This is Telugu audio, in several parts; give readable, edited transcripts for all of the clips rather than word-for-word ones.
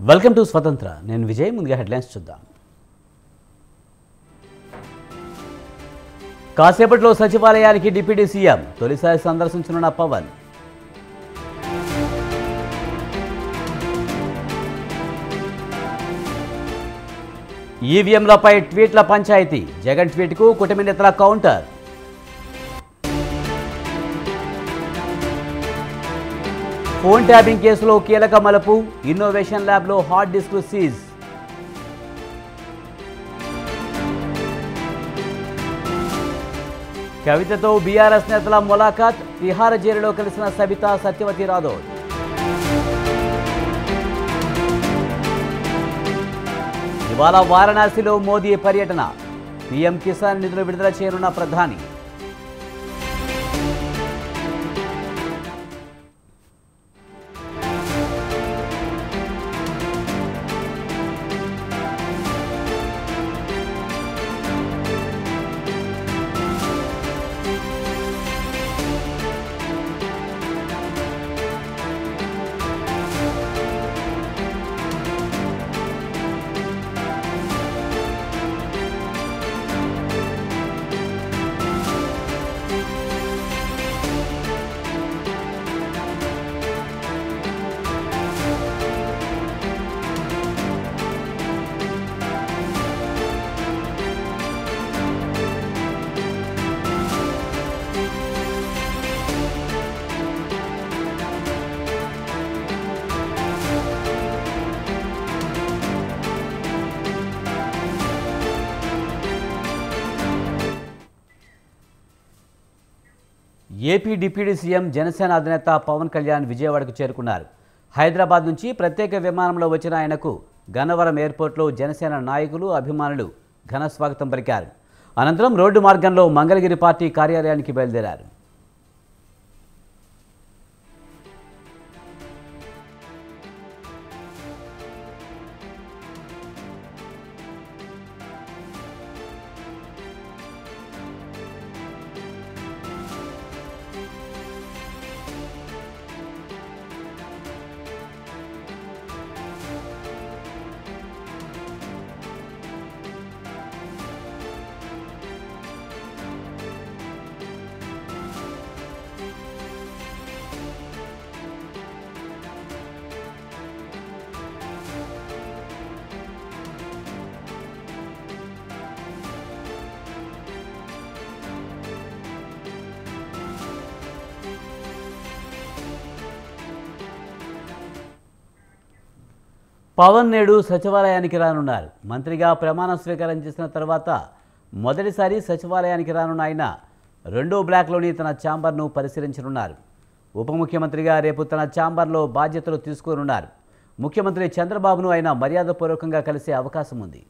వెల్కమ్ టు స్వతంత్ర. నేను విజయ్. ముందుగా హెడ్లైన్స్ చూద్దాం. కాసేపట్లో సచివాలయానికి డిప్యూటీ సీఎం తొలిసారి సందర్శించనున్న పవన్. ఈవీఎంలపై ట్వీట్ల పంచాయతీ. జగన్ ట్వీట్కు కూటమి నేతల కౌంటర్. ఫోన్ ట్యాపింగ్ కేసులో కీలక మలుపు. ఇన్నోవేషన్ ల్యాబ్లో హార్డ్ డిస్క్ సీజ్. కవితతో బీఆర్ఎస్ నేతల ములాఖాత్. తిహార్ జైలులో కలిసిన సబితా సత్యవతి రాథోడ్. ఇవాళ వారణాసిలో మోదీ పర్యటన. పీఎం కిసాన్ నిధులు విడుదల చేయనున్న ప్రధాని. ఏపీ డిప్యూటీ సీఎం జనసేన అధినేత పవన్ కళ్యాణ్ విజయవాడకు చేరుకున్నారు. హైదరాబాద్ నుంచి ప్రత్యేక విమానంలో వచ్చిన ఆయనకు గన్నవరం ఎయిర్పోర్ట్లో జనసేన నాయకులు, అభిమానులు ఘన స్వాగతం పలికారు. అనంతరం రోడ్డు మార్గంలో మంగళగిరి పార్టీ కార్యాలయానికి బయలుదేరారు. పవన్ నేడు సచివాలయానికి రానున్నారు. మంత్రిగా ప్రమాణ స్వీకారం చేసిన తర్వాత మొదటిసారి సచివాలయానికి రానున్న ఆయన రెండో బ్లాక్లోని తన ఛాంబర్ను పరిశీలించనున్నారు. ఉప ముఖ్యమంత్రిగా రేపు తన ఛాంబర్లో బాధ్యతలు తీసుకోనున్నారు. ముఖ్యమంత్రి చంద్రబాబును ఆయన మర్యాదపూర్వకంగా కలిసే అవకాశం ఉంది.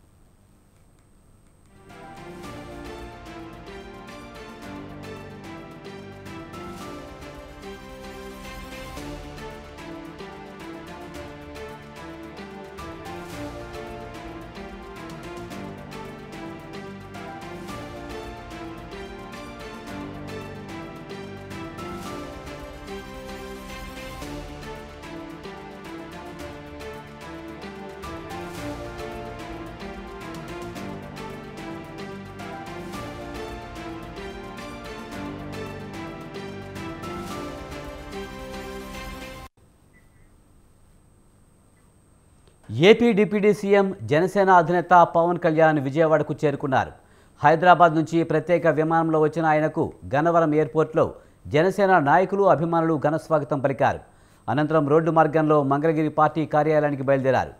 ఏపీ డిప్యూటీ సీఎం జనసేన అధినేత పవన్ కళ్యాణ్ విజయవాడకు చేరుకున్నారు. హైదరాబాద్ నుంచి ప్రత్యేక విమానంలో వచ్చిన ఆయనకు గన్నవరం ఎయిర్పోర్ట్లో జనసేన నాయకులు, అభిమానులు ఘన స్వాగతం పలికారు. అనంతరం రోడ్డు మార్గంలో మంగళగిరి పార్టీ కార్యాలయానికి బయలుదేరారు.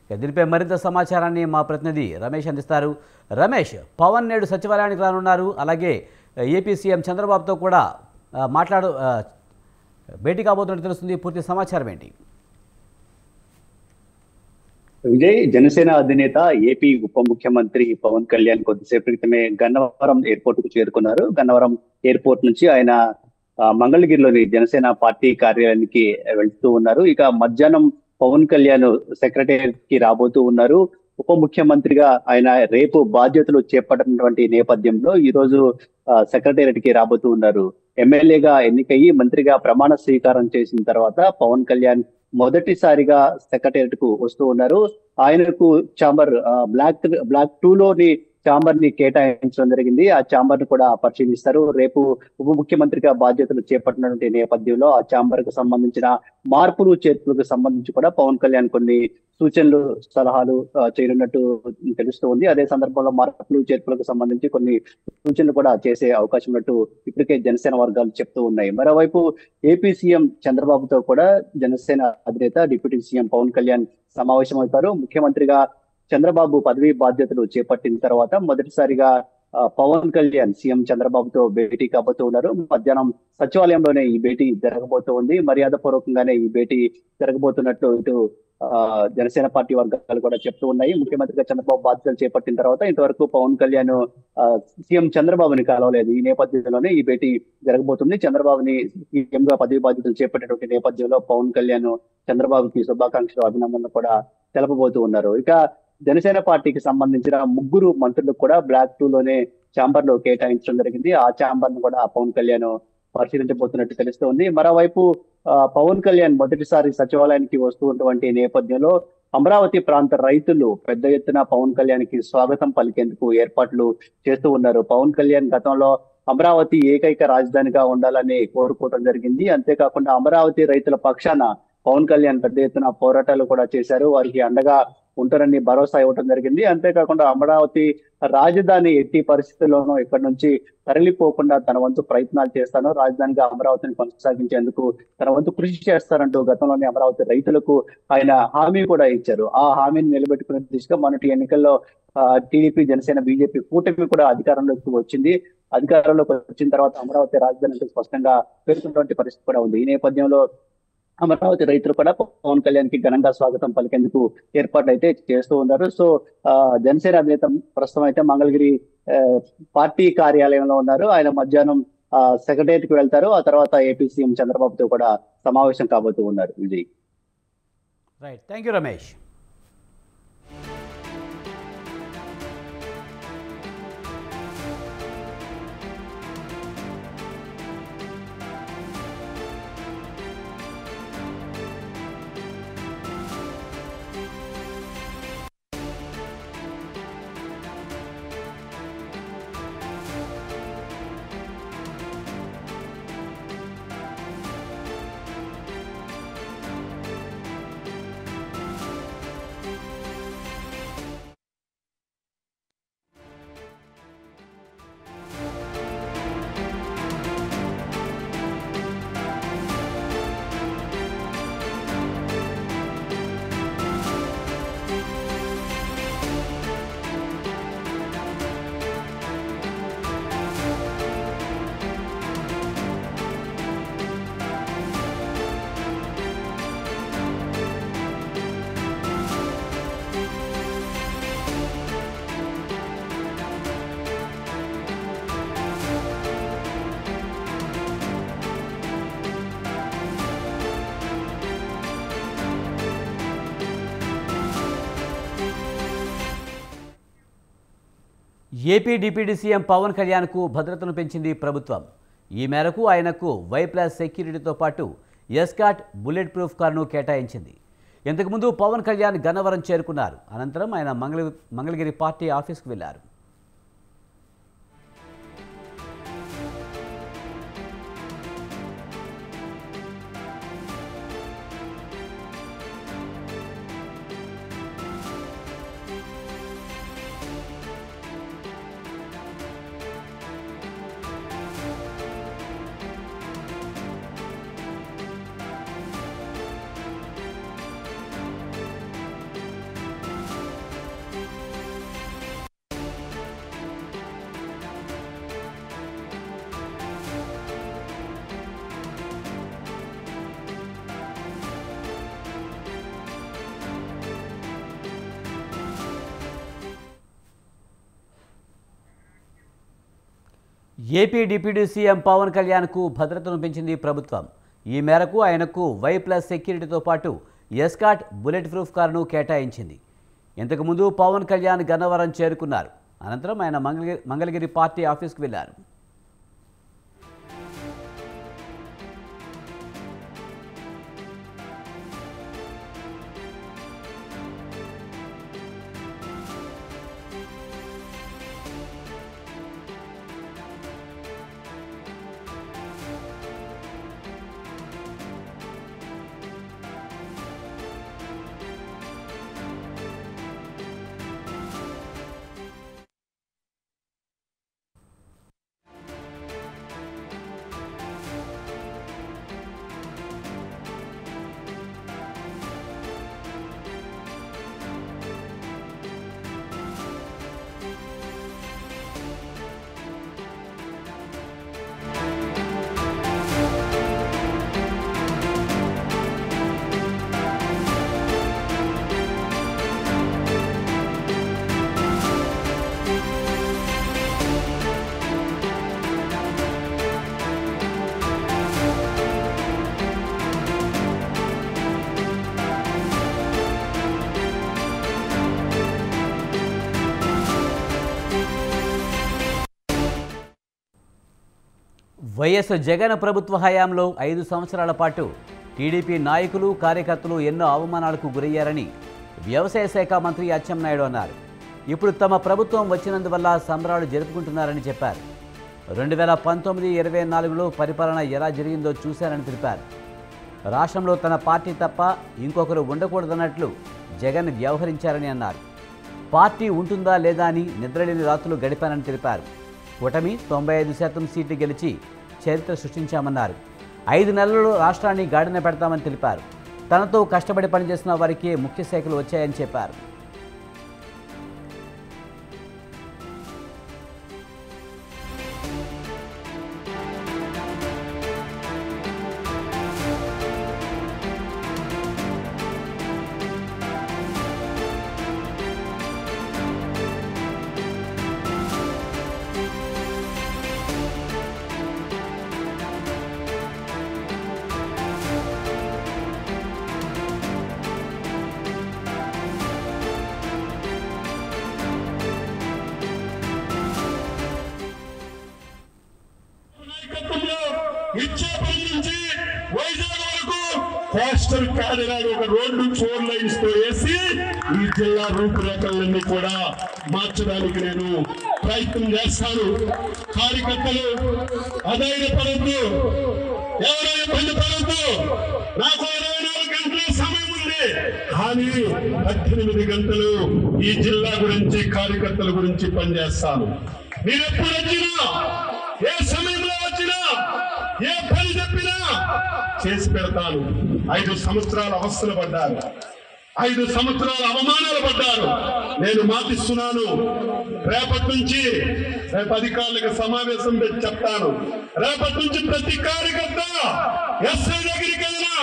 దీనిపై మరింత సమాచారాన్ని మా ప్రతినిధి రమేష్ అందిస్తారు. రమేష్, పవన్ నేడు సచివాలయానికి రానున్నారు. అలాగే ఏపీ సీఎం చంద్రబాబుతో కూడా భేటీ కాబోతున్నట్టు తెలుస్తుంది. పూర్తి సమాచారం ఏంటి? విజయ్, జనసేన అధినేత ఏపీ ఉప ముఖ్యమంత్రి పవన్ కళ్యాణ్ కొద్దిసేపు క్రితమే గన్నవరం ఎయిర్పోర్ట్ కు చేరుకున్నారు. గన్నవరం ఎయిర్పోర్ట్ నుంచి ఆయన మంగళగిరిలోని జనసేన పార్టీ కార్యాలయానికి వెళ్తూ ఉన్నారు. ఇక మధ్యాహ్నం పవన్ కళ్యాణ్ సెక్రటేరియట్ కి రాబోతూ ఉన్నారు. ఉప ముఖ్యమంత్రిగా ఆయన రేపు బాధ్యతలు చేపట్టినటువంటి నేపథ్యంలో ఈ రోజు సెక్రటేరియట్ కి రాబోతూ ఉన్నారు. ఎమ్మెల్యేగా ఎన్నికయ్యి మంత్రిగా ప్రమాణ స్వీకారం చేసిన తర్వాత పవన్ కళ్యాణ్ మొదటిసారిగా సెక్రటేరియట్ కు వస్తూ ఉన్నారు. ఆయనకు ఛాంబర్ బ్లాక్ 2 లోని ఛాంబర్ ని కేటాయించడం జరిగింది. ఆ ఛాంబర్ ను కూడా పరిశీలిస్తారు. రేపు ఉప ముఖ్యమంత్రిగా బాధ్యతలు చేపట్టినటువంటి నేపథ్యంలో ఆ ఛాంబర్ కు సంబంధించిన మార్పులు చేర్పులకు సంబంధించి కూడా పవన్ కళ్యాణ్ కొన్ని సూచనలు సలహాలు చేయనున్నట్టు తెలుస్తూ ఉంది. అదే సందర్భంలో మార్పులు చేర్పులకు సంబంధించి కొన్ని సూచనలు కూడా చేసే అవకాశం ఉన్నట్టు ఇప్పటికే జనసేన వర్గాలు చెప్తూ ఉన్నాయి. మరోవైపు ఏపీ సీఎం చంద్రబాబుతో కూడా జనసేన అధినేత డిప్యూటీ సీఎం పవన్ కళ్యాణ్ సమావేశమవుతారు. ముఖ్యమంత్రిగా చంద్రబాబు పదవీ బాధ్యతలు చేపట్టిన తర్వాత మొదటిసారిగా పవన్ కళ్యాణ్ సీఎం చంద్రబాబుతో భేటీ కాబోతూ ఉన్నారు. మధ్యాహ్నం సచివాలయంలోనే ఈ భేటీ జరగబోతూ ఉంది. మర్యాద పూర్వకంగానే ఈ భేటీ జరగబోతున్నట్లు ఇటు జనసేన పార్టీ వర్గాలు కూడా చెప్తూ ఉన్నాయి. ముఖ్యమంత్రిగా చంద్రబాబు బాధ్యతలు చేపట్టిన తర్వాత ఇంతవరకు పవన్ కళ్యాణ్ సీఎం చంద్రబాబుని కలవలేదు. ఈ నేపథ్యంలోనే ఈ భేటీ జరగబోతుంది. చంద్రబాబుని సీఎం గా పదవి బాధ్యతలు చేపట్టినటువంటి నేపథ్యంలో పవన్ కళ్యాణ్ చంద్రబాబుకి శుభాకాంక్షలు అభినందనలు కూడా తెలపబోతూ ఉన్నారు. ఇక జనసేన పార్టీకి సంబంధించిన 3 మంత్రులకు కూడా బ్లాక్ 2 లోనే ఛాంబర్ లో కేటాయించడం జరిగింది. ఆ ఛాంబర్ ను కూడా పవన్ కళ్యాణ్ పరిశీలించబోతున్నట్టు తెలుస్తోంది. మరోవైపు పవన్ కళ్యాణ్ మొదటిసారి సచివాలయానికి వస్తున్నటువంటి నేపథ్యంలో అమరావతి ప్రాంత రైతులు పెద్ద ఎత్తున పవన్ కళ్యాణ్ కి స్వాగతం పలికేందుకు ఏర్పాట్లు చేస్తూ ఉన్నారు. పవన్ కళ్యాణ్ గతంలో అమరావతి ఏకైక రాజధానిగా ఉండాలని కోరుకోవడం జరిగింది. అంతేకాకుండా అమరావతి రైతుల పక్షాన పవన్ కళ్యాణ్ పెద్ద ఎత్తున పోరాటాలు కూడా చేశారు. వారికి అండగా ఉంటారని భరోసా ఇవ్వడం జరిగింది. అంతేకాకుండా అమరావతి రాజధాని ఎట్టి పరిస్థితుల్లోనూ ఇక్కడ నుంచి తరలిపోకుండా తన వంతు ప్రయత్నాలు చేస్తాను, రాజధానిగా అమరావతిని కొనసాగించేందుకు తన వంతు కృషి చేస్తారంటూ గతంలోనే అమరావతి రైతులకు ఆయన హామీ కూడా ఇచ్చారు. ఆ హామీని నిలబెట్టుకునే దిశగా మొన్నటి ఎన్నికల్లో టీడీపీ, జనసేన, బీజేపీ కూటమి కూడా అధికారంలోకి వచ్చింది. అధికారంలోకి వచ్చిన తర్వాత అమరావతి రాజధాని స్పష్టంగా పేర్కొన్నటువంటి పరిస్థితి కూడా ఉంది. ఈ నేపథ్యంలో అమరావతి రైతులు కూడా పవన్ కళ్యాణ్ కి ఘనంగా స్వాగతం పలికేందుకు ఏర్పాట్లు అయితే చేస్తూ ఉన్నారు. సో జనసేన అధినేత ప్రస్తుతం అయితే మంగళగిరి పార్టీ కార్యాలయంలో ఉన్నారు. ఆయన మధ్యాహ్నం సెక్రటేరియట్ కి వెళ్తారు. ఆ తర్వాత ఏపీ సీఎం చంద్రబాబుతో కూడా సమావేశం కాబోతూ ఉన్నారు. Vijay. Right, thank you Ramesh. AP deputy CM Pawan కళ్యాణ్కు భద్రతను పెంచింది ప్రభుత్వం. ఈ మేరకు ఆయనకు Y+ సెక్యూరిటీతో పాటు ఎస్కాట్ బుల్లెట్ ప్రూఫ్ కారును కేటాయించింది. ఇంతకుముందు పవన్ కళ్యాణ్ గన్నవరం చేరుకున్నారు. అనంతరం ఆయన మంగళగిరి పార్టీ ఆఫీస్కు వెళ్లారు. ఏపీ డిప్యూటీ సీఎం పవన్ కళ్యాణ్కు భద్రతను పెంచింది ప్రభుత్వం. ఈ మేరకు ఆయనకు Y+ సెక్యూరిటీతో పాటు ఎస్కాట్ బుల్లెట్ ప్రూఫ్ కారును కేటాయించింది. ఇంతకుముందు పవన్ కళ్యాణ్ గన్నవరం చేరుకున్నారు. అనంతరం ఆయన మంగళగిరి పార్టీ ఆఫీస్కు వెళ్లారు. వైఎస్ జగన్ ప్రభుత్వ హయాంలో 5 సంవత్సరాల పాటు టీడీపీ నాయకులు కార్యకర్తలు ఎన్నో అవమానాలకు గురయ్యారని వ్యవసాయ శాఖ మంత్రి అచ్చెన్నాయుడు అన్నారు. ఇప్పుడు తమ ప్రభుత్వం వచ్చినందువల్ల సంబరాలు జరుపుకుంటున్నారని చెప్పారు. 2019-24లో పరిపాలన ఎలా జరిగిందో చూశారని తెలిపారు. రాష్ట్రంలో తన పార్టీ తప్ప ఇంకొకరు ఉండకూడదన్నట్లు జగన్ వ్యవహరించారని అన్నారు. పార్టీ ఉంటుందా లేదా అని నిద్రలేని రాత్రులు గడిపానని తెలిపారు. కూటమి 95% సీట్లు గెలిచి చరిత్ర సృష్టించామన్నారు. 5 నెలల్లో రాష్ట్రాన్ని గాడిన పెడతామని తెలిపారు. తనతో కష్టపడి పనిచేసిన వారికి ముఖ్య శాఖలు వచ్చాయని చెప్పారు. ఇచ్చేపల్లి నుంచి వైజాగ్ వరకు కోస్టల్ కారిడార్ ఒక రోడ్డు 4 లైన్స్ తో వేసి ఈ జిల్లా రూపురేఖలన్నీ కూడా మార్చడానికి నేను ప్రయత్నం చేస్తాను. కార్యకర్తలు అధైర్యపడద్దు, ఎవరో ఇబ్బంది పడద్దు. నాకు 24 గంటల సమయం ఉంది, కానీ 18 గంటలు ఈ జిల్లా గురించి కార్యకర్తల గురించి పనిచేస్తాను. మీరు ఎప్పుడు వచ్చినా, ఏ సమయంలో వచ్చినా, ఏ పని చెప్పినా చేసి పెడతాను. 5 సంవత్సరాల అవస్థలు పడ్డారు, 5 సంవత్సరాల అవమానాలు పడ్డారు. నేను మాటిస్తున్నాను, రేపటి నుంచి అధికారులకు సమావేశం పెట్టి చెప్తాను. రేపటి నుంచి ప్రతి కార్యకర్త ఎస్ఐ దగ్గరికి వెళ్ళినా,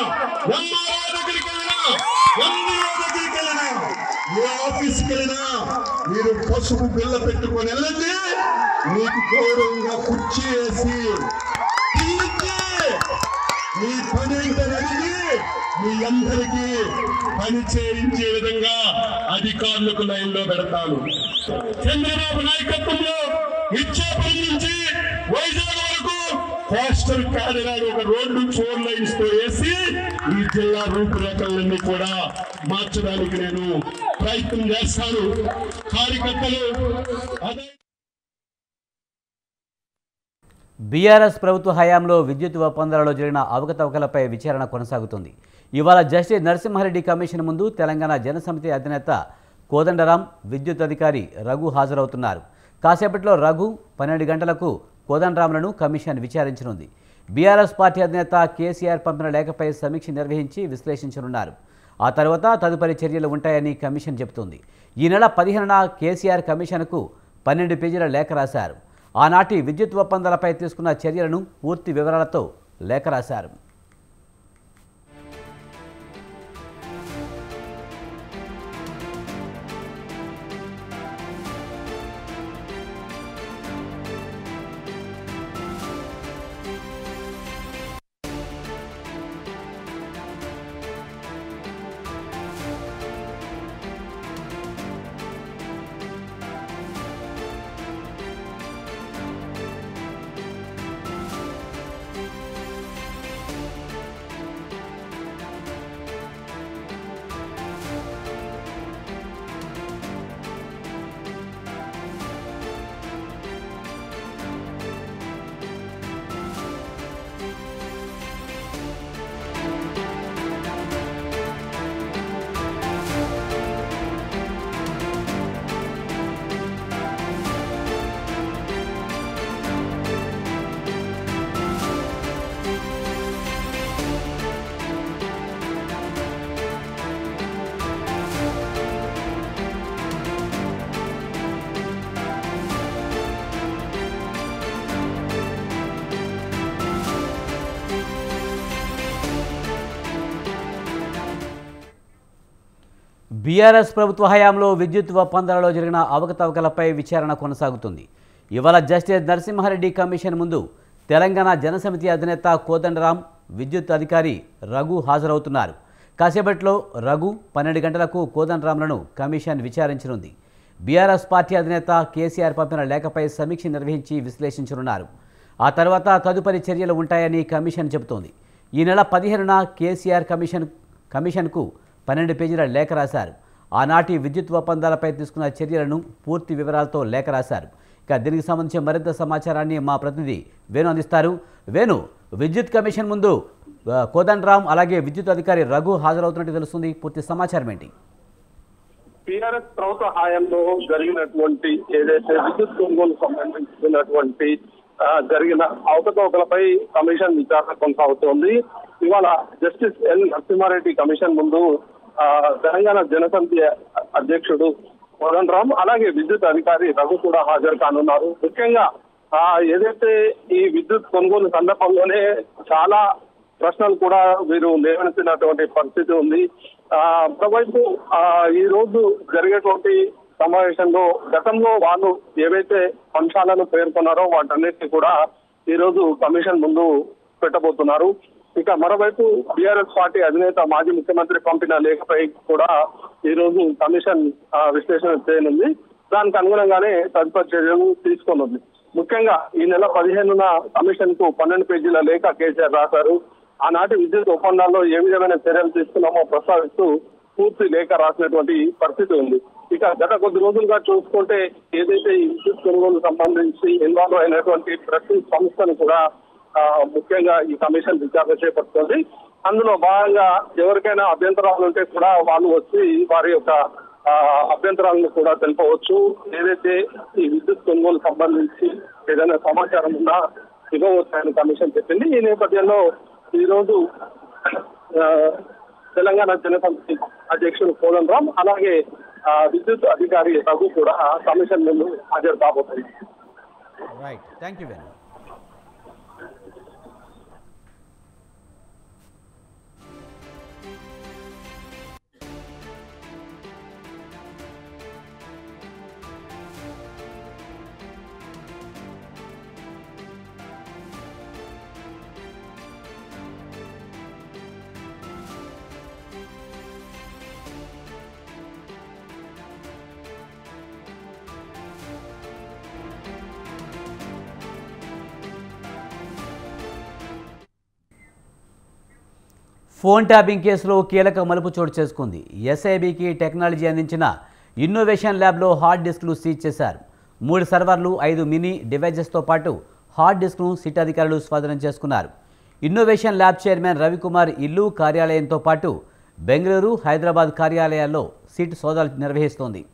ఎంఆర్ఓ దగ్గరికి వెళ్ళినా, ఎండిఓ దగ్గరికి వెళ్ళినా, ఏ ఆఫీస్కి వెళ్ళినా మీరు పసుపు బిళ్ళ పెట్టుకొని వెళ్ళండి. మీకు గౌరవంగా కుర్చీ వేసి మీ పని అడిగి మీ అందరికీ పని చేయించే విధంగా అధికారులకు లైన్లో పెడతాను. చంద్రబాబు నాయకత్వంలో ఇచ్చేపల్లి నుంచి వైజాగ్ వరకు కోస్టల్ కారిడార్ ఒక రోడ్డు 4 లైన్స్ తో వేసి ఈ జిల్లా రూపురేఖలన్నీ కూడా మార్చడానికి నేను ప్రయత్నం చేస్తాను. కార్యకర్తలు అదే బీఆర్ఎస్ ప్రభుత్వ హయాంలో విద్యుత్ ఒప్పందాలలో జరిగిన అవకతవకలపై విచారణ కొనసాగుతుంది. ఇవాళ జస్టిస్ నరసింహారెడ్డి కమిషన్ ముందు తెలంగాణ జనసమితి అధినేత కోదండరాం, విద్యుత్ అధికారి రఘు హాజరవుతున్నారు. కాసేపట్లో రఘు, 12 గంటలకు కోదండరాంలను కమిషన్ విచారించనుంది. బీఆర్ఎస్ పార్టీ అధినేత కేసీఆర్ పంపిన లేఖపై సమీక్ష నిర్వహించి విశ్లేషించనున్నారు. ఆ తర్వాత తదుపరి చర్యలు ఉంటాయని కమిషన్ చెబుతుంది. ఈ నెల 15న కేసీఆర్ కమిషన్కు 12 పేజీల లేఖ రాశారు. ఆనాటి విద్యుత్ ఒప్పందాలపై తీసుకున్న చర్యలను పూర్తి వివరాలతో లేఖ రాశారు. బీఆర్ఎస్ ప్రభుత్వ హయాంలో విద్యుత్ ఒప్పందాలలో జరిగిన అవకతవకలపై విచారణ కొనసాగుతుంది. ఇవాళ జస్టిస్ నరసింహారెడ్డి కమిషన్ ముందు తెలంగాణ జనసమితి అధినేత కోదండరాం, విద్యుత్ అధికారి రఘు హాజరవుతున్నారు. కాసేపట్లో రఘు, 12 గంటలకు కోదండరాంలను కమిషన్ విచారించనుంది. బీఆర్ఎస్ పార్టీ అధినేత కేసీఆర్ పంపిన లేఖపై సమీక్ష నిర్వహించి విశ్లేషించనున్నారు. ఆ తర్వాత తదుపరి చర్యలు ఉంటాయని కమిషన్ చెబుతోంది. ఈ నెల 15న కేసీఆర్ కమిషన్కు 12 పేజీల లేఖ రాశారు. ఆనాటి విద్యుత్ ఒప్పందాలపై తీసుకున్న చర్యలను పూర్తి వివరాలతో లేఖ రాశారు. ఇక దీనికి సంబంధించి మరింత సమాచారాన్ని మా ప్రతినిధి వేణు అందిస్తారు. వేణు, విద్యుత్ కమిషన్ ముందు కోదండరాం అలాగే విద్యుత్ అధికారి రఘు హాజరవుతున్నట్టు తెలుస్తుంది. పూర్తి సమాచారం ఏంటి? టీఆర్ఎస్ ప్రభుత్వ హయాంలో జరిగినటువంటి ఏదైతే విద్యుత్ కొనుగోలు సంబంధించినటువంటి జరిగిన అవకతవకలపై కమిషన్ విచారణ కొనసాగుతోంది. ఇవాళ జస్టిస్ ఎల్ నరసింహారెడ్డి కమిషన్ ముందు తెలంగాణ జనసమితి అధ్యక్షుడు కోదండరాం అలాగే విద్యుత్ అధికారి రఘు కూడా హాజరు కానున్నారు. ముఖ్యంగా ఏదైతే ఈ విద్యుత్ కొనుగోలు సందర్భంలోనే చాలా ప్రశ్నలు కూడా వీరు లేవనెత్తినటువంటి పరిస్థితి ఉంది. మరోవైపు ఈ రోజు జరిగేటువంటి సమావేశంలో గతంలో వాళ్ళు ఏవైతే అంశాలను పేర్కొన్నారో వాటన్నిటిని కూడా ఈ రోజు కమిషన్ ముందు పెట్టబోతున్నారు. ఇక మరోవైపు టీఆర్ఎస్ పార్టీ అధినేత మాజీ ముఖ్యమంత్రి పంపిన లేఖపై కూడా ఈ రోజు కమిషన్ విశ్లేషణ చేయనుంది. దానికి అనుగుణంగానే తదుపరి చర్యలు తీసుకోనుంది. ముఖ్యంగా ఈ నెల 15న కమిషన్ కు 12 పేజీల లేఖ కేసీఆర్ రాశారు. ఆనాటి విద్యుత్ ఒప్పందాల్లో ఏ విధమైన చర్యలు తీసుకున్నామో ప్రస్తావిస్తూ పూర్తి లేఖ రాసినటువంటి పరిస్థితి ఉంది. ఇక గత కొద్ది రోజులుగా చూసుకుంటే ఏదైతే ఈ విద్యుత్ కొనుగోలు సంబంధించి ఇన్వాల్వ్ అయినటువంటి ప్రతి సంస్థను కూడా ముఖ్యంగా ఈ కమిషన్ విచారణ చేపడుతుంది. అందులో భాగంగా ఎవరికైనా అభ్యంతరాలు ఉంటే కూడా వాళ్ళు వచ్చి వారి యొక్క అభ్యంతరాలను కూడా తెలుపవచ్చు. ఏదైతే ఈ విద్యుత్ కొనుగోలు సంబంధించి ఏదైనా సమాచారం ఉన్నా ఇవ్వవచ్చాయని కమిషన్ చెప్పింది. ఈ నేపథ్యంలో ఈ రోజు తెలంగాణ జనసమితి అధ్యక్షుడు కోదండరాం అలాగే విద్యుత్ అధికారి రఘు కూడా కమిషన్ ముందు హాజరు కాబోతుంది. Right, thank you Venu. Phone tapping కేసులో కీలక మలుపు చోటు చేసుకుంది. ఎస్ఐబికి టెక్నాలజీ అందించిన ఇన్నోవేషన్ ల్యాబ్లో హార్డ్ డిస్క్లు సీజ్ చేశారు. 3 సర్వర్లు 5 మినీ డివైజెస్తో పాటు హార్డ్ డిస్క్ను సిట్ అధికారులు స్వాధీనం చేసుకున్నారు. ఇన్నోవేషన్ ల్యాబ్ చైర్మన్ రవికుమార్ ఇల్లు కార్యాలయంతో పాటు బెంగళూరు, హైదరాబాద్ కార్యాలయాల్లో సిట్ సోదాలు నిర్వహిస్తోంది.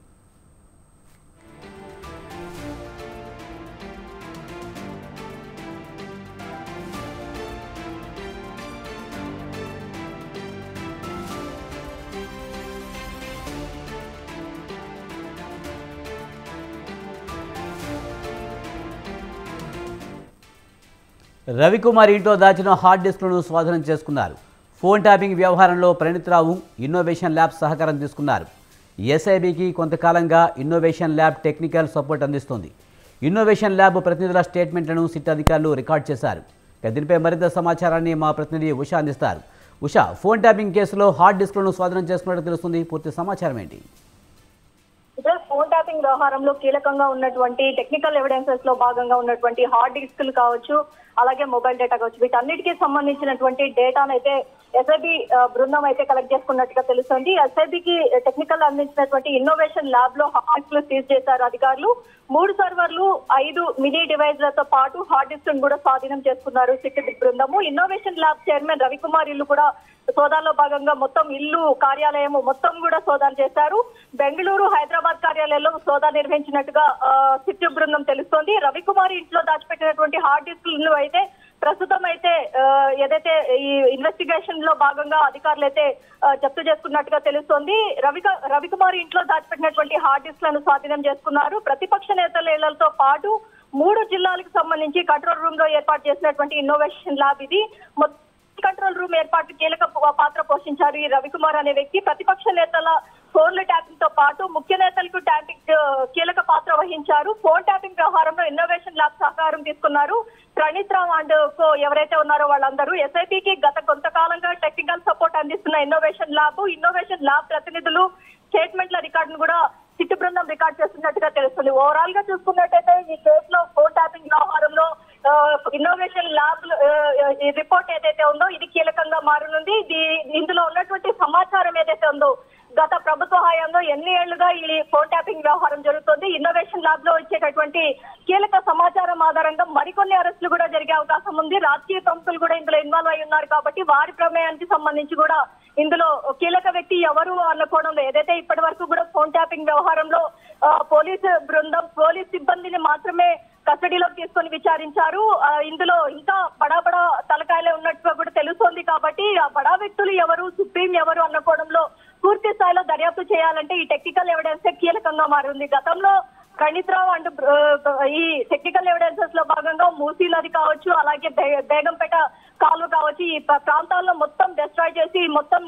రవికుమార్ ఇంట్లో దాచిన హార్డ్ డిస్క్లను స్వాధీనం చేసుకున్నారు. ఫోన్ ట్యాపింగ్ వ్యవహారంలో ప్రణీత్రావు ఇన్నోవేషన్ ల్యాబ్ సహకారం తీసుకున్నారు. ఎస్ఐబికి కొంతకాలంగా ఇన్నోవేషన్ ల్యాబ్ టెక్నికల్ సపోర్ట్ అందిస్తుంది. ఇన్నోవేషన్ ల్యాబ్ ప్రతినిధుల స్టేట్మెంట్లను సిట్ అధికారులు రికార్డ్ చేశారు. దీనిపై మరింత సమాచారాన్ని మా ప్రతినిధి ఉషా అందిస్తారు. ఉషా, ఫోన్ ట్యాపింగ్ కేసులో హార్డ్ డిస్క్లను స్వాధీనం చేసుకున్నట్టు తెలుస్తుంది. పూర్తి సమాచారం ఏంటి? ఫోన్ ట్యాపింగ్ వ్యవహారంలో కీలకంగా ఉన్నటువంటి టెక్నికల్ ఎవిడెన్సెస్ లో భాగంగా ఉన్నటువంటి హార్డ్ డిస్క్లు కావచ్చు, అలాగే మొబైల్ డేటా కావచ్చు, వీటన్నిటికీ సంబంధించినటువంటి డేటాను అయితే ఎస్ఐబి బృందం అయితే కలెక్ట్ చేసుకున్నట్టుగా తెలుస్తుంది. ఎస్ఐబికి టెక్నికల్ అందించినటువంటి ఇన్నోవేషన్ ల్యాబ్ లో హార్డ్ డిస్క్లు సీజ్ చేశారు అధికారులు. 3 సర్వర్లు 5 మినీ డివైజ్లతో పాటు హార్డ్ డిస్క్ కూడా స్వాధీనం చేసుకున్నారు సిట్ బృందము. ఇన్నోవేషన్ ల్యాబ్ చైర్మన్ రవికుమార్ ఇల్లు కూడా సోదాల్లో భాగంగా మొత్తం ఇల్లు, కార్యాలయం మొత్తం కూడా సోదాలు చేశారు. బెంగళూరు, హైదరాబాద్ కార్యాలయంలో సోదా నిర్వహించినట్టుగా సిట్ బృందం తెలుస్తోంది. రవికుమార్ ఇంట్లో దాచిపెట్టినటువంటి హార్డ్ డిస్క్లను అయితే ప్రస్తుతం అయితే ఏదైతే ఈ ఇన్వెస్టిగేషన్ లో భాగంగా అధికారులు అయితే జప్తు చేసుకున్నట్టుగా తెలుస్తోంది. రవికుమార్ ఇంట్లో దాచిపెట్టినటువంటి హార్డ్ డిస్క్లను స్వాధీనం చేసుకున్నారు. ప్రతిపక్ష నేతల ఇళ్లతో పాటు 3 జిల్లాలకు సంబంధించి కంట్రోల్ రూమ్ లో ఏర్పాటు చేసినటువంటి ఇన్నోవేషన్ ల్యాబ్ ఇది. కంట్రోల్ రూమ్ ఏర్పాటు కీలక పాత్ర పోషించారు ఈ రవికుమార్ అనే వ్యక్తి. ప్రతిపక్ష నేతల ఫోన్ల ట్యాపింగ్ తో పాటు ముఖ్య నేతలకు ట్యాపింగ్ కీలక పాత్ర వహించారు. ఫోన్ ట్యాపింగ్ వ్యవహారంలో ఇన్నోవేషన్ ల్యాబ్ సహకారం తీసుకున్నారు. ప్రణీత్రావు అండ్ కో ఎవరైతే ఉన్నారో వాళ్ళందరూ ఎస్ఐబికి గత కొంతకాలంగా టెక్నికల్ సపోర్ట్ అందిస్తున్న ఇన్నోవేషన్ ల్యాబ్ ప్రతినిధులు స్టేట్మెంట్ల రికార్డును కూడా సిట్ బృందం రికార్డ్ చేస్తున్నట్టుగా తెలుస్తుంది. ఓవరాల్ గా చూసుకున్నట్టయితే ఈ కేసులో ఫోన్ ట్యాపింగ్ వ్యవహారంలో ఈ రిపోర్ట్ ఏదైతే ఉందో ఇది కీలకంగా మారనుంది. ఇందులో ఉన్నటువంటి సమాచారం ఏదైతే ఉందో గత ప్రభుత్వ హయాంలో ఎన్ని ఏళ్లుగా ఈ ఫోన్ ట్యాపింగ్ వ్యవహారం జరుగుతుంది. ఇన్నోవేషన్ ల్యాబ్ లో వచ్చేటటువంటి కీలక సమాచారం ఆధారంగా మరికొన్ని అరెస్టులు కూడా జరిగే అవకాశం ఉంది. రాజకీయ ప్రముఖులు కూడా ఇందులో ఇన్వాల్వ్ అయి ఉన్నారు కాబట్టి వారి ప్రమేయానికి సంబంధించి కూడా ఇందులో కీలక వ్యక్తి ఎవరు అనుకోవడంలో ఏదైతే ఇప్పటి వరకు కూడా ఫోన్ ట్యాపింగ్ వ్యవహారంలో పోలీస్ సిబ్బందిని మాత్రమే కస్టడీలోకి తీసుకొని విచారించారు. ఇందులో ఇంకా బడా తలకాయలే ఉన్నట్టుగా కూడా తెలుస్తోంది. కాబట్టి ఆ బడా వ్యక్తులు ఎవరు, సుప్రీం ఎవరు అనుకోవడంలో పూర్తి స్థాయిలో దర్యాప్తు చేయాలంటే ఈ టెక్నికల్ ఎవిడెన్స్ కీలకంగా మారింది. గతంలో ప్రణీత్ రావు అండ్ ఈ టెక్నికల్ ఎవిడెన్సెస్ లో భాగంగా మూసీ నది కావచ్చు, అలాగే బేగంపేట కాలువ కావచ్చు, ఈ ప్రాంతాల్లో మొత్తం డిస్ట్రాయ్ చేసి మొత్తం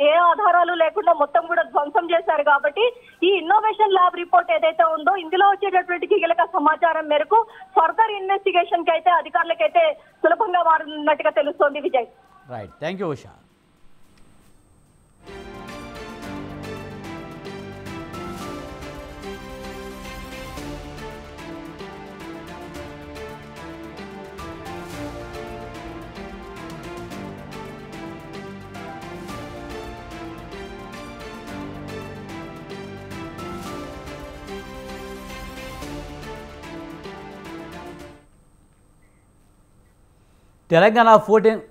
ఏ ఆధారాలు లేకుండా మొత్తం కూడా ధ్వంసం చేశారు. కాబట్టి ఈ ఇన్నోవేషన్ ల్యాబ్ రిపోర్ట్ ఏదైతే ఉందో ఇందులో వచ్చేటటువంటి కీలక సమాచారం మేరకు ఫర్దర్ ఇన్వెస్టిగేషన్ కి అయితే అధికారులకైతే సులభంగా మారుతున్నట్టుగా తెలుస్తోంది. Vijay, right, thank you Usha. Telangana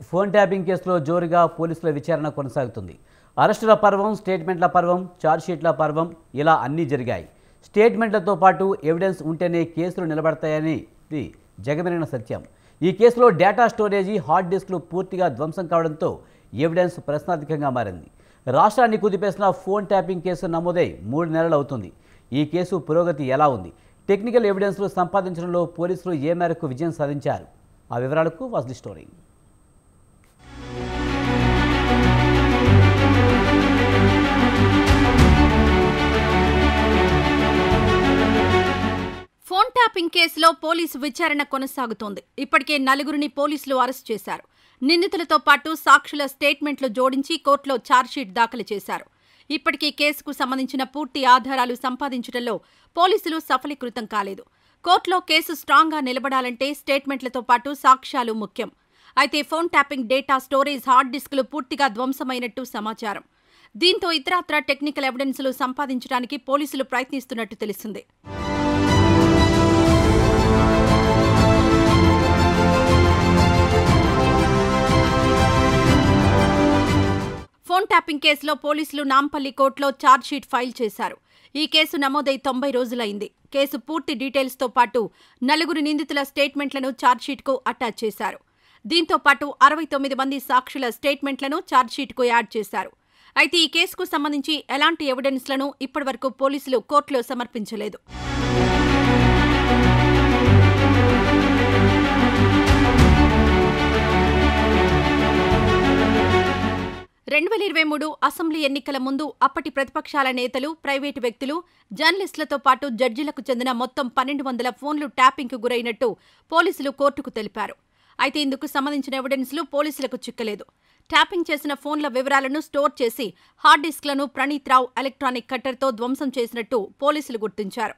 phone tapping కేసులో జోరుగా పోలీసుల విచారణ కొనసాగుతుంది. అరెస్టుల పర్వం, స్టేట్మెంట్ల పర్వం, ఛార్జ్షీట్ల పర్వం ఇలా అన్నీ జరిగాయి. స్టేట్మెంట్లతో పాటు ఎవిడెన్స్ ఉంటేనే కేసులు నిలబడతాయనేది జగమెరిగిన సత్యం. ఈ కేసులో డేటా స్టోరేజీ, హార్డ్ డిస్క్లు పూర్తిగా ధ్వంసం కావడంతో ఎవిడెన్స్ ప్రశ్నార్థకంగా మారింది. రాష్ట్రాన్ని కుదిపేసిన ఫోన్ ట్యాపింగ్ కేసు నమోదై 3 నెలలు అవుతుంది. ఈ కేసు పురోగతి ఎలా ఉంది? టెక్నికల్ ఎవిడెన్స్లు సంపాదించడంలో పోలీసులు ఏ మేరకు విజయం సాధించారు? ఆ వివరాలకు was the story. Phone tapping కేసులో పోలీసు విచారణ కొనసాగుతోంది. ఇప్పటికే 4గురిని పోలీసులు అరెస్ట్ చేశారు. నిందితులతో పాటు సాక్షుల స్టేట్మెంట్లు జోడించి కోర్టులో ఛార్జ్షీట్ దాఖలు చేశారు. ఇప్పటికీ కేసుకు సంబంధించిన పూర్తి ఆధారాలు సంపాదించడంలో పోలీసులు సఫలీకృతం కాలేదు. కోర్టులో కేసు స్ట్రాంగ్గా నిలబడాలంటే స్టేట్మెంట్లతో పాటు సాక్ష్యాలు ముఖ్యం. అయితే phone tapping data storage, hard డిస్కులు పూర్తిగా ధ్వంసమైనట్టు సమాచారం. దీంతో ఇతరత్రా టెక్నికల్ ఎవిడెన్స్లు సంపాదించడానికి పోలీసులు ప్రయత్నిస్తున్నట్టు తెలిసింది. ఫోన్ ట్యాపింగ్ కేసులో పోలీసులు నాంపల్లి కోర్టులో ఛార్జ్షీట్ ఫైల్ చేశారు. ఈ కేసు నమోదై 90 రోజులైంది. కేసు పూర్తి డీటెయిల్స్తో పాటు 4 నిందితుల స్టేట్మెంట్లను ఛార్జ్షీట్కు అటాచ్ చేశారు. దీంతో పాటు 69 మంది సాక్షుల స్టేట్మెంట్లను ఛార్జ్షీట్కు యాడ్ చేశారు. అయితే ఈ కేసుకు సంబంధించి ఎలాంటి ఎవిడెన్స్లను ఇప్పటివరకు పోలీసులు కోర్టులో సమర్పించలేదు. 2023 అసెంబ్లీ ఎన్నికల ముందు అప్పటి ప్రతిపక్షాల నేతలు, ప్రైవేటు వ్యక్తులు, జర్నలిస్టులతో పాటు జడ్జిలకు చెందిన మొత్తం 1200 ఫోన్లు ట్యాపింగ్కు గురైనట్టు పోలీసులు కోర్టుకు తెలిపారు. అయితే ఇందుకు సంబంధించిన ఎవిడెన్స్లు పోలీసులకు చిక్కలేదు. ట్యాపింగ్ చేసిన ఫోన్ల వివరాలను స్టోర్ చేసి హార్డ్ డిస్క్లను ప్రణీత్ రావు ఎలక్ట్రానిక్ కట్టర్తో ధ్వంసం చేసినట్టు పోలీసులు గుర్తించారు.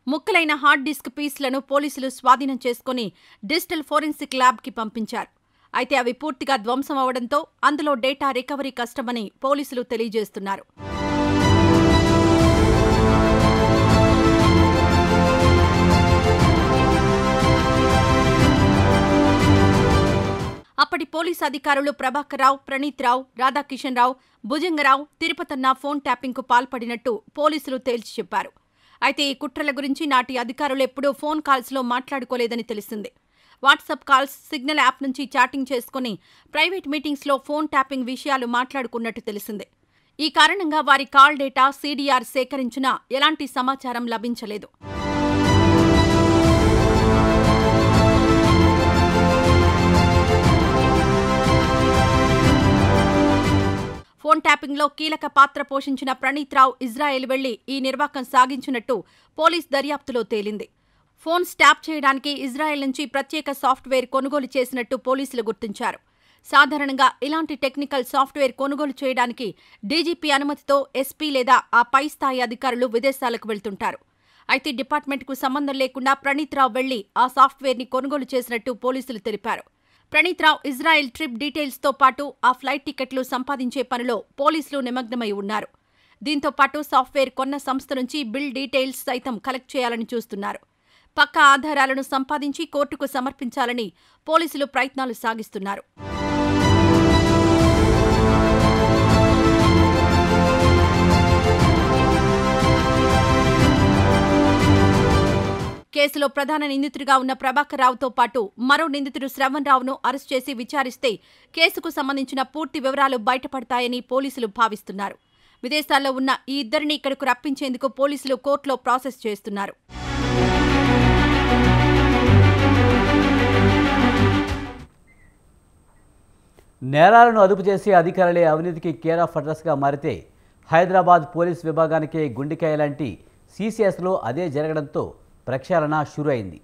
ముక్కలైన హార్డ్ డిస్క్ పీస్లను పోలీసులు స్వాధీనం చేసుకుని డిజిటల్ ఫోరెన్సిక్ ల్యాబ్కి పంపించారు. అయితే అవి పూర్తిగా ధ్వంసం అవడంతో అందులో డేటా రికవరీ కష్టమని పోలీసులు తెలియజేస్తున్నారు. అప్పటి పోలీసు అధికారులు ప్రభాకర్ రావు, ప్రణీత్ రావు, రాధాకిషన్ రావు, భుజంగరావు, తిరుపతన్న ఫోన్ ట్యాపింగ్కు పాల్పడినట్టు పోలీసులు తేల్చి చెప్పారు. అయితే ఈ కుట్రల గురించి నాటి అధికారులు ఎప్పుడూ ఫోన్ కాల్స్లో మాట్లాడుకోలేదని తెలిసింది. వాట్సాప్ కాల్స్, సిగ్నల్ యాప్ నుంచి చాటింగ్ చేసుకుని ప్రైవేట్ మీటింగ్స్లో ఫోన్ ట్యాపింగ్ విషయాలు మాట్లాడుకున్నట్టు తెలిసింది. ఈ కారణంగా వారి కాల్ డేటా, సీడీఆర్ సేకరించినా ఎలాంటి సమాచారం లభించలేదు. ఫోన్ ట్యాపింగ్లో కీలక పాత్ర పోషించిన ప్రణీత్ రావు ఇజ్రాయెల్ వెళ్లి ఈ నిర్వాకం సాగించినట్టు పోలీస్ దర్యాప్తులో తేలింది. ఫోన్స్ ట్యాప్ చేయడానికి ఇజ్రాయెల్ నుంచి ప్రత్యేక సాఫ్ట్వేర్ కొనుగోలు చేసినట్టు పోలీసులు గుర్తించారు. సాధారణంగా ఇలాంటి టెక్నికల్ సాఫ్ట్వేర్ కొనుగోలు చేయడానికి డీజీపీ అనుమతితో ఎస్పీ లేదా ఆ పై స్థాయి అధికారులు విదేశాలకు వెళ్తుంటారు. అయితే డిపార్ట్మెంట్కు సంబంధం లేకుండా ప్రణీత్ రావు వెళ్లి ఆ సాఫ్ట్వేర్ని కొనుగోలు చేసినట్టు పోలీసులు తెలిపారు. ప్రణీత్ రావు ఇజ్రాయెల్ ట్రిప్ డీటెయిల్స్తో పాటు ఆ ఫ్లైట్ టికెట్లు సంపాదించే పనిలో పోలీసులు నిమగ్నమై ఉన్నారు. దీంతో పాటు సాఫ్ట్వేర్ కొన్న సంస్థ నుంచి బిల్ డీటెయిల్స్ సైతం కలెక్ట్ చేయాలని చూస్తున్నారు. పక్కా ఆధారాలను సంపాదించి కోర్టుకు సమర్పించాలని పోలీసులు ప్రయత్నాలు సాగిస్తున్నారు. కేసులో ప్రధాన నిందితుడిగా ఉన్న ప్రభాకర్ రావుతో పాటు మరో నిందితుడు శ్రవణ్ రావును అరెస్ట్ చేసి విచారిస్తే కేసుకు సంబంధించిన పూర్తి వివరాలు బయటపడతాయని పోలీసులు భావిస్తున్నారు. విదేశాల్లో ఉన్న ఈ ఇద్దరిని ఇక్కడకు రప్పించేందుకు పోలీసులు కోర్టులో ప్రాసెస్ చేస్తున్నారు. నేరాలను అదుపు చేసే అధికారులే అవినీతికి కేర్ ఆఫ్ అడ్రస్గా మారితే హైదరాబాద్ పోలీస్ విభాగానికే గుండెకాయ లాంటి సిసిఎస్లో అదే జరగడంతో ప్రక్షాళన షురు అయింది.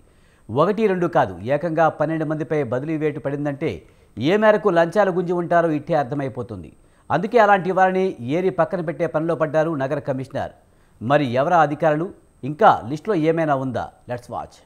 1-2 కాదు, ఏకంగా 12 మందిపై బదిలీ వేటు పడిందంటే ఏ మేరకు లంచాలు గుంజి ఉంటారో ఇట్టే అర్థమైపోతుంది. అందుకే అలాంటి వారిని ఏరి పక్కన పెట్టే పనిలో పడ్డారు నగర కమిషనర్. మరి ఎవరా అధికారులు? ఇంకా లిస్టులో ఏమైనా ఉందా? Let's watch.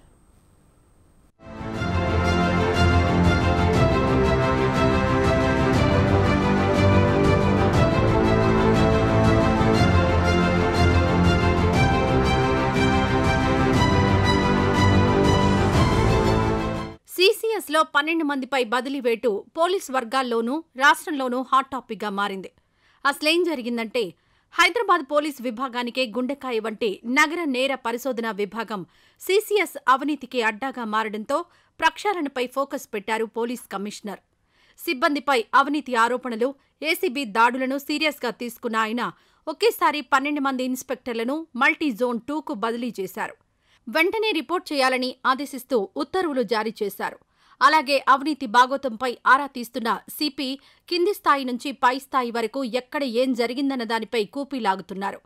సిసిఎస్లో 12 మందిపై బదిలీ వేటు పోలీస్ వర్గాల్లోనూ రాష్ట్రంలోనూ హాట్ టాపిక్గా మారింది. అసలేం జరిగిందంటే హైదరాబాద్ పోలీస్ విభాగానికే గుండెకాయ వంటి నగర నేర పరిశోధన విభాగం సిసిఎస్ అవినీతికి అడ్డాగా మారడంతో ప్రక్షాళనపై ఫోకస్ పెట్టారు పోలీస్ కమిషనర్. సిబ్బందిపై అవినీతి ఆరోపణలు, ఏసీబీ దాడులను సీరియస్గా తీసుకున్న ఆయన ఒకేసారి 12 మంది ఇన్స్పెక్టర్లను మల్టీ జోన్ 2కు బదిలీ చేశారు. వెంటనే రిపోర్ట్ చేయాలని ఆదేశిస్తూ ఉత్తర్వులు జారీ చేశారు. అలాగే అవినీతి బాగోతంపై ఆరా తీస్తున్న సిపి కింది స్థాయి నుంచి పై స్థాయి వరకు ఎక్కడ ఏం జరిగిందన్న దానిపై కూపీ లాగుతున్నారు.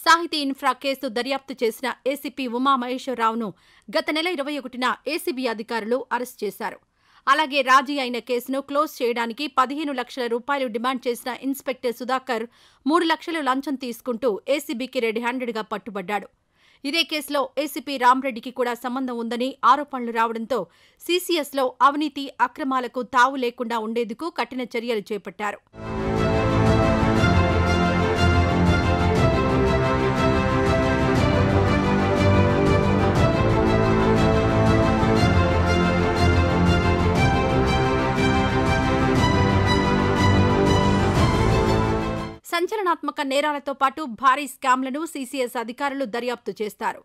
సాహితీ ఇన్ఫ్రా కేసు దర్యాప్తు చేసిన ఏసీపీ ఉమామహేశ్వరరావును గత నెల 21న ఏసీబీ అధికారులు అరెస్ట్ చేశారు. అలాగే రాజీ అయిన కేసును క్లోజ్ చేయడానికి 15 లక్షల రూపాయలు డిమాండ్ చేసిన ఇన్స్పెక్టర్ సుధాకర్ 3 లక్షలు లంచం తీసుకుంటూ ఏసీబీకి రెడ్ హ్యాండెడ్గా పట్టుబడ్డాడు. ఇదే కేసులో ఏసీపీ రామ్రెడ్డికి కూడా సంబంధం ఉందని ఆరోపణలు రావడంతో సీసీఎస్లో అవినీతి అక్రమాలకు తావు లేకుండా ఉండేందుకు కఠిన చర్యలు చేపట్టారు. సంచలనాత్మక నేరాలతో పాటు భారీ స్కామ్లను సీసీఎస్ అధికారులు దర్యాప్తు చేస్తారు.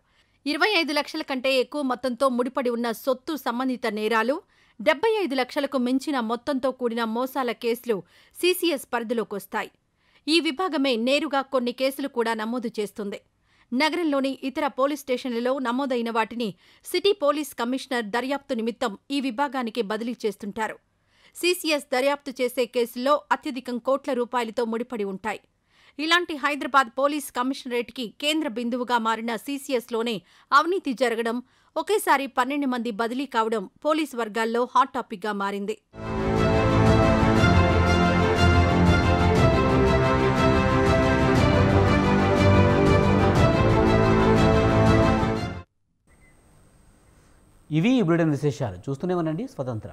25 లక్షల కంటే ఎక్కువ మొత్తంతో ముడిపడి ఉన్న సొత్తు సంబంధిత నేరాలు, 75 లక్షలకు మించిన మొత్తంతో కూడిన మోసాల కేసులు సీసీఎస్ పరిధిలోకొస్తాయి. ఈ విభాగమే నేరుగా కొన్ని కేసులు కూడా నమోదు చేస్తుంది. నగరంలోని ఇతర పోలీస్ స్టేషన్లలో నమోదైన వాటిని సిటీ పోలీస్ కమిషనర్ దర్యాప్తు నిమిత్తం ఈ విభాగానికి బదిలీ చేస్తుంటారు. సీసీఎస్ దర్యాప్తు చేసే కేసుల్లో అత్యధికం కోట్ల రూపాయలతో ముడిపడి ఉంటాయి. ఇలాంటి హైదరాబాద్ పోలీస్ కమిషనరేట్కి కేంద్ర బిందువుగా మారిన సీసీఎస్లోనే అవినీతి జరగడం, ఒకేసారి 12 మంది బదిలీ కావడం పోలీస్ వర్గాల్లో హాట్ టాపిక్గా మారింది. ఇవి ఈ బులెటిన్ విశేషాలు. చూస్తూనే ఉండండి స్వతంత్ర.